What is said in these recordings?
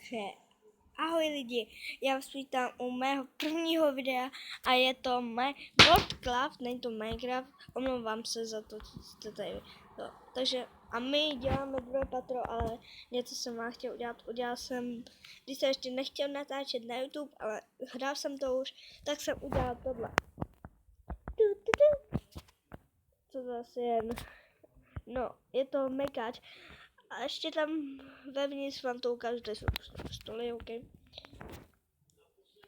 Takže ahoj lidi, já vás vítám u mého prvního videa a je to Minecraft, není to Minecraft, omlouvám se za to, co jste tady. Takže a my děláme druhé patro, ale něco jsem vám chtěl udělat. Udělal jsem, když jsem ještě nechtěl natáčet na YouTube, ale hrál jsem to už, tak jsem udělal tohle. Co zase jen, no, je to mekáč. A ještě tam vevnitř vám to ukážu, tady jsou stoly, ok.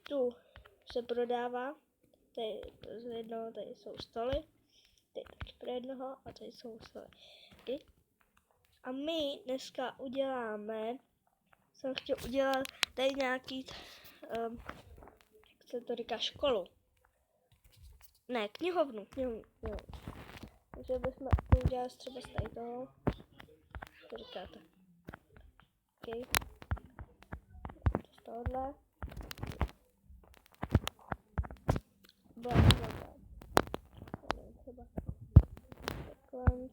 Tu se prodává, tady z jednoho, tady jsou stoly, tady taky pro jednoho a tady jsou stoly. Okay. A my dneska uděláme, jsem chtěl udělat tady nějaký, jak se to říká, školu. Ne, knihovnu. Takže bychom to udělali třeba z tady toho, to říkáte. Ok. Z tohohle. Třeba takhle.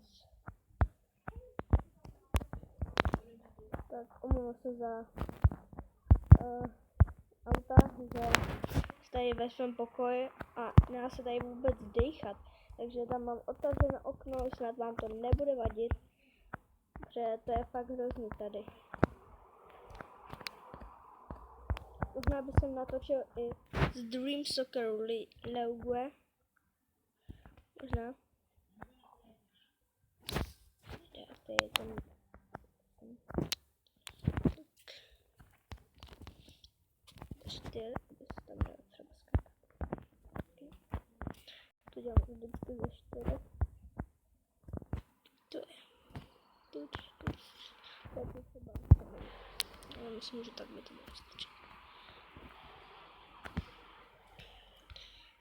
Tak omlouvám se za auta, že tady ve svém pokoji a nedá se tady vůbec dýchat. Takže tam mám otevřené okno, snad vám to nebude vadit, protože to je fakt hrozný tady. Možná bych jsem natočil i z Dream Soccer League. Možná. Tady je ten. Styl, tam dá třeba skákat. Okay. To dělám vždycky ze 4. To je. To třeba. Já myslím, že tak by to bylo stačit.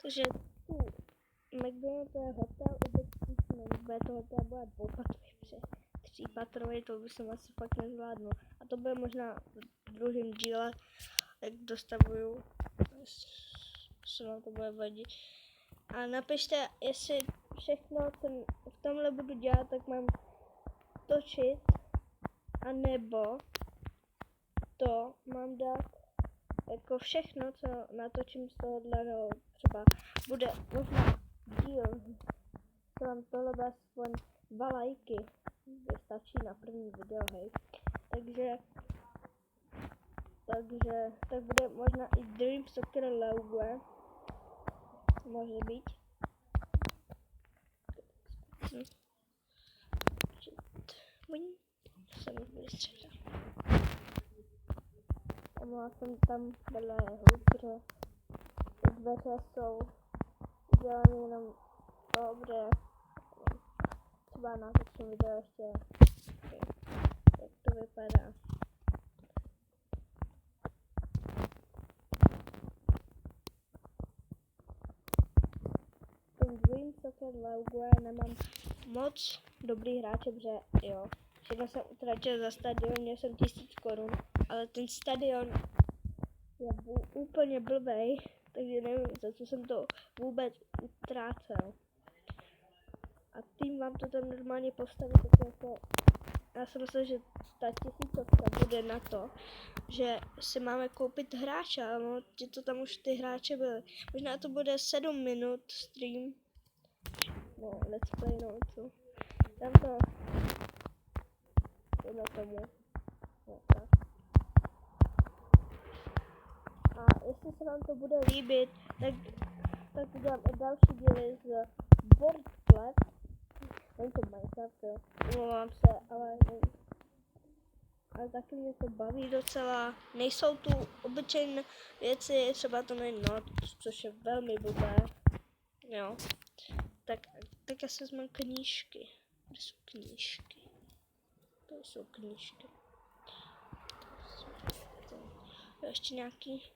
Takže tu McDonald's to je hotel, bude to hotel, bude dvoupatrový, 3patrový, to by jsem asi fakt nezvládnul. A to bude možná v druhém díle, jak dostavuju, se vám to bude vadit. A napište, jestli všechno, co v tomhle budu dělat, tak mám točit, anebo to mám dát jako všechno, co natočím z tohohle, nebo třeba bude možná díl, co vám tohle bude aspoň 2 lajky, stačí na první video, hej. Takže tak bude možná i Dream Soccer League, může být. Jsem vystřelil. A jsem tam vedle hlubře. Dveře jsou udělané jenom dobře. Třeba natočím video ještě, jak to vypadá. V tom Dream Soccer League nemám moc dobrý hráče, protože jo. Všechno jsem utratil za stadion, měl jsem 1000 korun, ale ten stadion je úplně blbej, takže nevím, za co jsem to vůbec utrácel. A tým vám to tam normálně postaví, tak jako, já jsem myslel, že ta 1000 bude na to, že si máme koupit hráče, ale to tam už ty hráče byly. Možná to bude 7 minut stream, no let's play, no co. Tam to na tomu. No, tak. A jestli se vám to bude líbit, tak udělám i další díly z Boardplat. Není to Minecraft, jo. Omlouvám se, ale taky mě to baví docela. Nejsou tu obyčejné věci, třeba to není not, což je velmi blbé. Jo. Tak já se vezmu knížky. Kde jsou knížky? To jsou knížky. Ještě nějaký.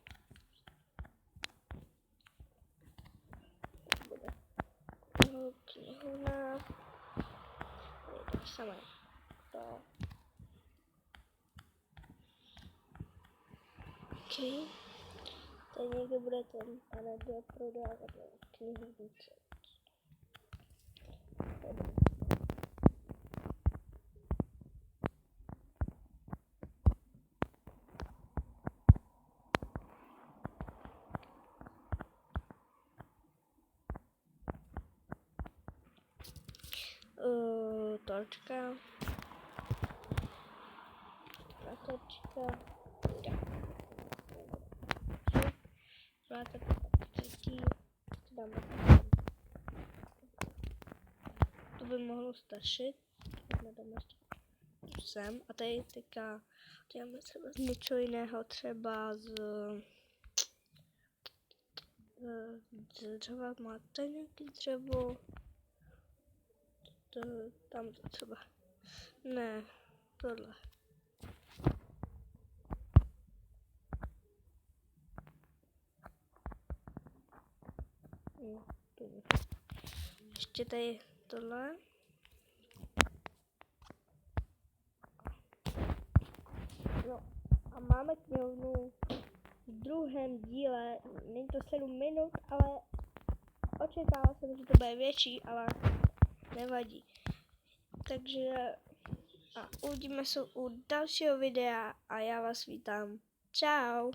Knihovna. Tady samé. To. OK. Tady někde bude ten, ale bude prodávat knihovnice. Palčka. Platečka. Tak. Třetí. Dáme tam. To by mohlo stačit. Dáme ještě sem. A tady teďka děláme třeba z něčeho jiného, třeba z dřeva. Máte nějaký dřevo? Tam to třeba. Ne, tohle. No, tohle. Ještě tady tohle. No a máme knihovnu v druhém díle. Není to 7 minut, ale očekával jsem, že to bude větší, ale nevadí. Takže a uvidíme se u dalšího videa a já vás vítám. Čau!